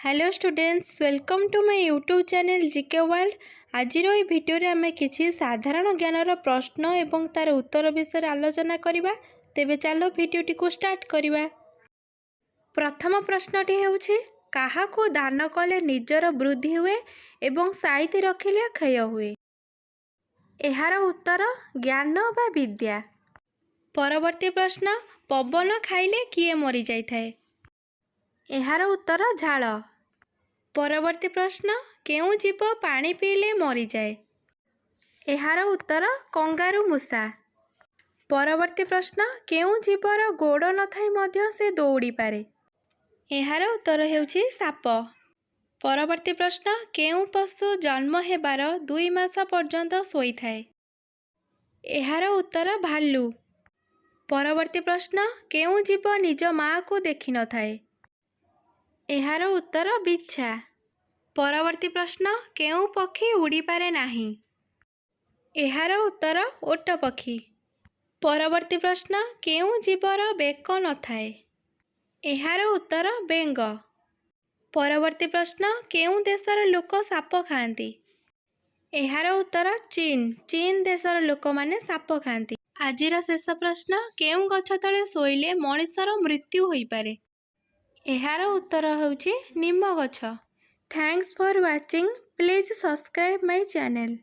Hello students, welcome to my YouTube channel GK world. आज video रे आमे किछि साधारण ज्ञानर प्रश्न एवं तार उत्तर विषय आलोचना करिबा। तेबे चलो भिडियोटी को स्टार्ट करिबा। प्रथम प्रश्नटी हेउछि, काहाकू दान कले निजर वृद्धि हुए एवं साइति रखिले क्षय हुए? एहार उत्तर ज्ञान बा विद्या। परवर्ती प्रश्न, पवन खाइले किए मरि जाय थाए? एहार उत्तर झाड़। परवर्ती प्रश्न, केउ जीव पानी पीले मरि जाए? एहार उत्तर कंगारू मूषा। परवर्ती प्रश्न, केउ जीवर गोड़ न थाई मध्य से दौड़ी पारे? एहार उत्तर हेउछि साप। परवर्ती प्रश्न, केउ पशु जन्म हेबार 2 मास पर्यंत सोई थाए? एहार उत्तर भालू। परवर्ती प्रश्न, केउ जीव निज माँ को देखि न थाए? एहार उत्तर बिच्छा। परवर्ती प्रश्न, केउ पक्षी उड़ी पारे नाही? एहार उत्तर ओट पक्षी। परवर्ती प्रश्न, केउ जीवर बेक न थाए? एहार उत्तर बेंग। परवर्ती प्रश्न, केउ देशर लोक साप खाआंती? एहार उत्तर चीन। चीन देशर लोक माने साप खाआंती। आजिर शेष प्रश्न, केउ गछ तले सोइले मनिषर मृत्यु होई पारे? एहार उत्तर हेउछि नीम गछ। Thanks for watching. Please subscribe my channel.